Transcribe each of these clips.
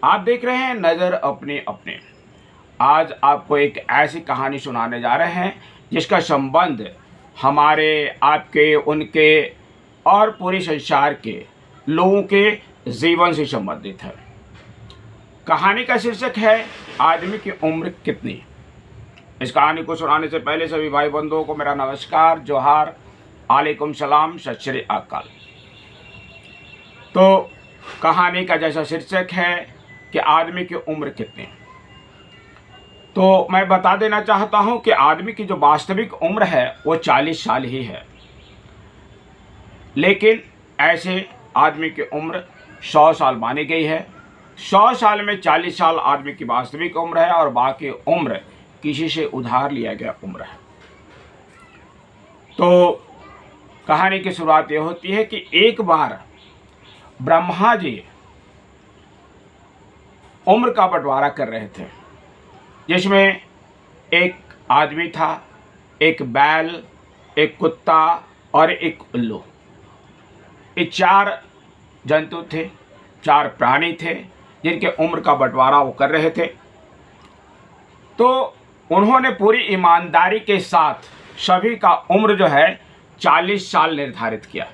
आप देख रहे हैं नज़र अपने अपने। आज आपको एक ऐसी कहानी सुनाने जा रहे हैं जिसका संबंध हमारे, आपके, उनके और पूरे संसार के लोगों के जीवन से संबंधित है। कहानी का शीर्षक है आदमी की उम्र कितनी। इस कहानी को सुनाने से पहले सभी भाई बंधुओं को मेरा नमस्कार, जोहार, आलेकुम सलाम, सत श्री अकाल। तो कहानी का जैसा शीर्षक है कि आदमी की उम्र कितनी, तो मैं बता देना चाहता हूं कि आदमी की जो वास्तविक उम्र है वो 40 साल ही है। लेकिन ऐसे आदमी की उम्र 100 साल मानी गई है। 100 साल में 40 साल आदमी की वास्तविक उम्र है और बाकी उम्र किसी से उधार लिया गया उम्र है। तो कहानी की शुरुआत ये होती है कि एक बार ब्रह्मा जी उम्र का बंटवारा कर रहे थे, जिसमें एक आदमी था, एक बैल, एक कुत्ता और एक उल्लू। ये 4 जंतु थे, 4 प्राणी थे जिनके उम्र का बंटवारा वो कर रहे थे। तो उन्होंने पूरी ईमानदारी के साथ सभी का उम्र जो है 40 साल निर्धारित किया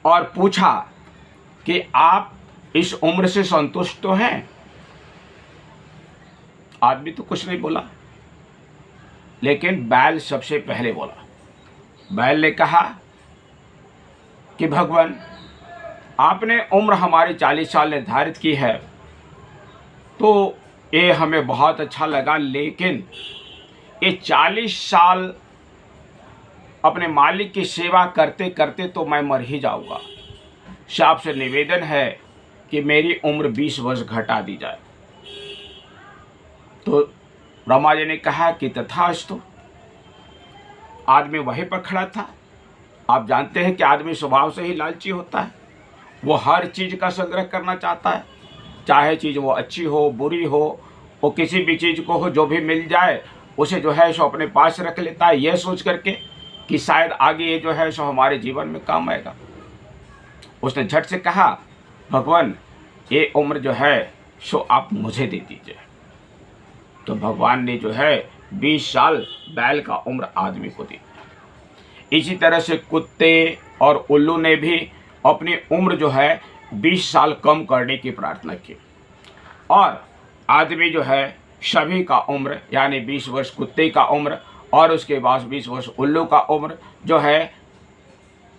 और पूछा कि आप इस उम्र से संतुष्ट तो हैं? आदमी तो कुछ नहीं बोला, लेकिन बैल सबसे पहले बोला। बैल ने कहा कि भगवान, आपने उम्र हमारी 40 साल निर्धारित की है, तो ये हमें बहुत अच्छा लगा, लेकिन ये 40 साल अपने मालिक की सेवा करते करते तो मैं मर ही जाऊंगा। आपसे निवेदन है कि मेरी उम्र 20 वर्ष घटा दी जाए। तो ब्रह्मा जी ने कहा कि तथास्तु। आदमी वहीं पर खड़ा था। आप जानते हैं कि आदमी स्वभाव से ही लालची होता है। वो हर चीज़ का संग्रह करना चाहता है, चाहे चीज़ वो अच्छी हो, बुरी हो, वो किसी भी चीज़ को हो, जो भी मिल जाए उसे जो है सो अपने पास रख लेता है, यह सोच करके कि शायद आगे ये जो है सो हमारे जीवन में काम आएगा। उसने झट से कहा, भगवान, ये उम्र जो है सो आप मुझे दे दीजिए। तो भगवान ने जो है 20 साल बैल का उम्र आदमी को दी। इसी तरह से कुत्ते और उल्लू ने भी अपनी उम्र जो है 20 साल कम करने की प्रार्थना की, और आदमी जो है सभी का उम्र यानी 20 वर्ष कुत्ते का उम्र और उसके बाद 20 वर्ष उल्लू का उम्र जो है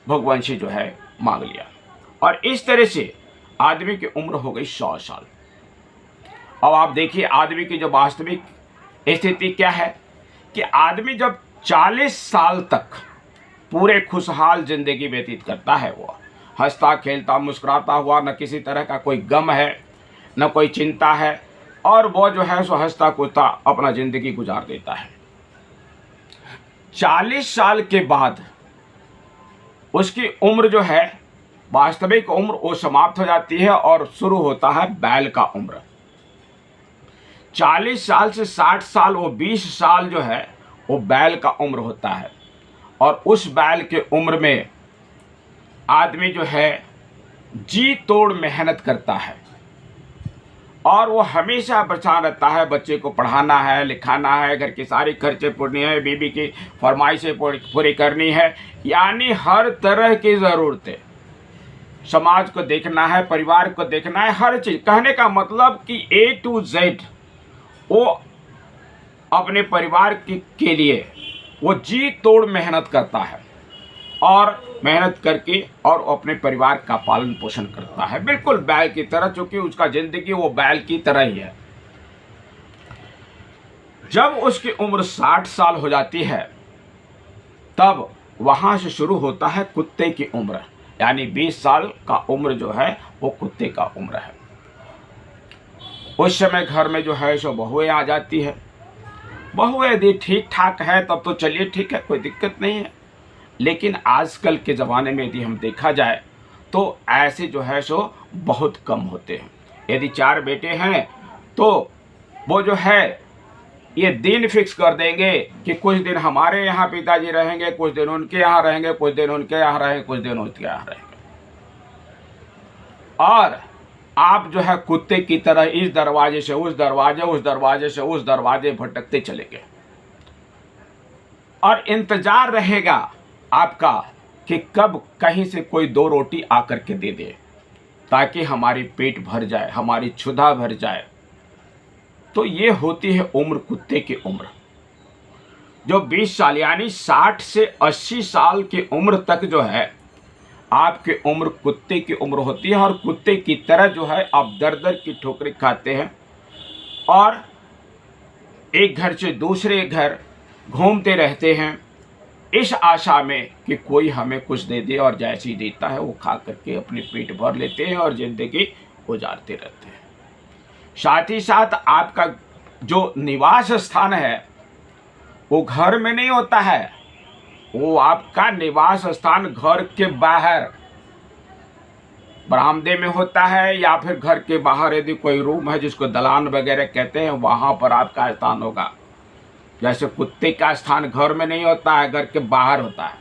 भगवान से जो है मांग लिया, और इस तरह से आदमी की उम्र हो गई 100 साल। अब आप देखिए आदमी की जो वास्तविक स्थिति क्या है कि आदमी जब 40 साल तक पूरे खुशहाल जिंदगी व्यतीत करता है, वो हंसता खेलता मुस्कुराता हुआ, न किसी तरह का कोई गम है, न कोई चिंता है, और वो जो है सो हंसता कूदता अपना जिंदगी गुजार देता है। 40 साल के बाद उसकी उम्र जो है वास्तविक उम्र वो समाप्त हो जाती है और शुरू होता है बैल का उम्र। 40 साल से 60 साल, वो 20 साल जो है वो बैल का उम्र होता है, और उस बैल के उम्र में आदमी जो है जी तोड़ मेहनत करता है और वो हमेशा परेशान रहता है। बच्चे को पढ़ाना है, लिखाना है, घर की सारी खर्चे पूरी है, बीवी की फरमाइशें पूरी करनी है, यानी हर तरह की ज़रूरतें, समाज को देखना है, परिवार को देखना है, हर चीज़। कहने का मतलब कि A to Z वो अपने परिवार के लिए वो जी तोड़ मेहनत करता है, और मेहनत करके और अपने परिवार का पालन पोषण करता है, बिल्कुल बैल की तरह, क्योंकि उसका जिंदगी वो बैल की तरह ही है। जब उसकी उम्र 60 साल हो जाती है, तब वहां से शुरू होता है कुत्ते की उम्र, यानी 20 साल का उम्र जो है वो कुत्ते का उम्र है। उस समय घर में जो है सो बहुएं आ जाती है। बहुएं यदि ठीक ठाक है तब तो चलिए ठीक है, कोई दिक्कत नहीं है, लेकिन आजकल के ज़माने में यदि हम देखा जाए तो ऐसे जो है सो बहुत कम होते हैं। यदि 4 बेटे हैं तो वो जो है ये दिन फिक्स कर देंगे कि कुछ दिन हमारे यहाँ पिताजी रहेंगे, कुछ दिन उनके यहाँ रहेंगे, कुछ दिन उनके यहाँ रहेंगे, कुछ दिन उनके यहाँ रहेंगे। और आप जो है कुत्ते की तरह इस दरवाजे से उस दरवाजे, उस दरवाजे से उस दरवाजे भटकते चले गए और इंतजार रहेगा आपका कि कब कहीं से कोई 2 रोटी आकर के दे दे ताकि हमारी पेट भर जाए, हमारी क्षुधा भर जाए। तो ये होती है उम्र, कुत्ते की उम्र। जो 20 साल यानी 60 से 80 साल की उम्र तक जो है आपकी उम्र कुत्ते की उम्र होती है और कुत्ते की तरह जो है आप दर दर की ठोकरें खाते हैं और एक घर से दूसरे घर घूमते रहते हैं इस आशा में कि कोई हमें कुछ दे दे, और जैसे ही देता है वो खा करके अपने पेट भर लेते हैं और ज़िंदगी गुजारते रहते हैं। साथ ही साथ आपका जो निवास स्थान है वो घर में नहीं होता है, वो आपका निवास स्थान घर के बाहर बरामदे में होता है या फिर घर के बाहर यदि कोई रूम है जिसको दलान वगैरह कहते हैं वहाँ पर आपका स्थान होगा। जैसे कुत्ते का स्थान घर में नहीं होता है, घर के बाहर होता है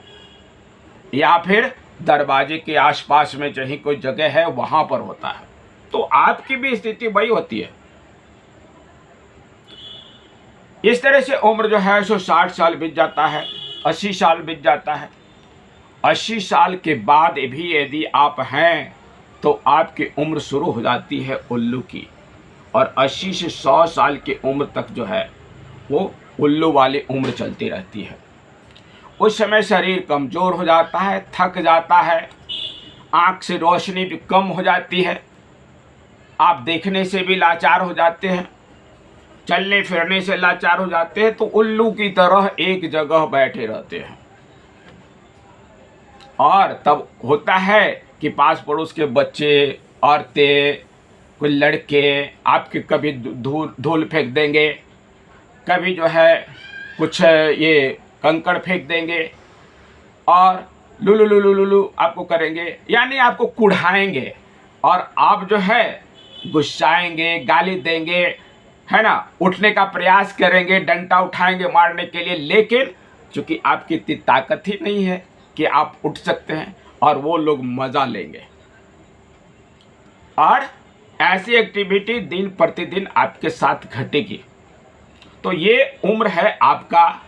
या फिर दरवाजे के आसपास में जहीं कोई जगह है वहाँ पर होता है। तो आपकी भी स्थिति वही होती है। इस तरह से उम्र जो है सो 60 साल बीत जाता है, 80 साल बीत जाता है। 80 साल के बाद भी यदि आप हैं तो आपकी उम्र शुरू हो जाती है उल्लू की, और 80 से 100 साल की उम्र तक जो है वो उल्लू वाली उम्र चलती रहती है। उस समय शरीर कमज़ोर हो जाता है, थक जाता है, आँख से रोशनी भी कम हो जाती है, आप देखने से भी लाचार हो जाते हैं, चलने फिरने से लाचार हो जाते हैं। तो उल्लू की तरह एक जगह बैठे रहते हैं और तब होता है कि पास पड़ोस के बच्चे, औरतें, कोई लड़के आपके कभी धूल फेंक देंगे, कभी जो है कुछ ये कंकड़ फेंक देंगे और लुलु लुलु लुलु आपको करेंगे, यानी आपको कुढ़ाएंगे और आप जो है गुस्साएंगे, गाली देंगे, है ना, उठने का प्रयास करेंगे, डंडा उठाएंगे मारने के लिए, लेकिन चूंकि आपकी इतनी ताकत ही नहीं है कि आप उठ सकते हैं और वो लोग मज़ा लेंगे। और ऐसी एक्टिविटी दिन प्रतिदिन आपके साथ घटेगी। तो ये उम्र है आपका,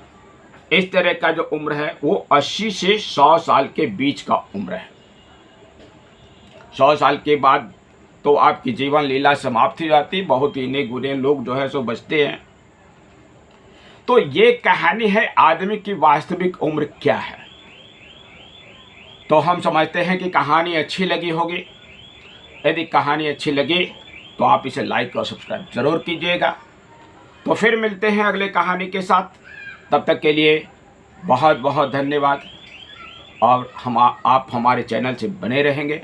इस तरह का जो उम्र है वो 80 से 100 साल के बीच का उम्र है। 100 साल के बाद तो आपकी जीवन लीला समाप्त हो जाती, बहुत ही इन्हें गुने लोग जो है सो बचते हैं। तो ये कहानी है आदमी की वास्तविक उम्र क्या है। तो हम समझते हैं कि कहानी अच्छी लगी होगी। यदि कहानी अच्छी लगी तो आप इसे लाइक और सब्सक्राइब जरूर कीजिएगा। तो फिर मिलते हैं अगले कहानी के साथ, तब तक के लिए बहुत बहुत धन्यवाद। और आप हमारे चैनल से बने रहेंगे।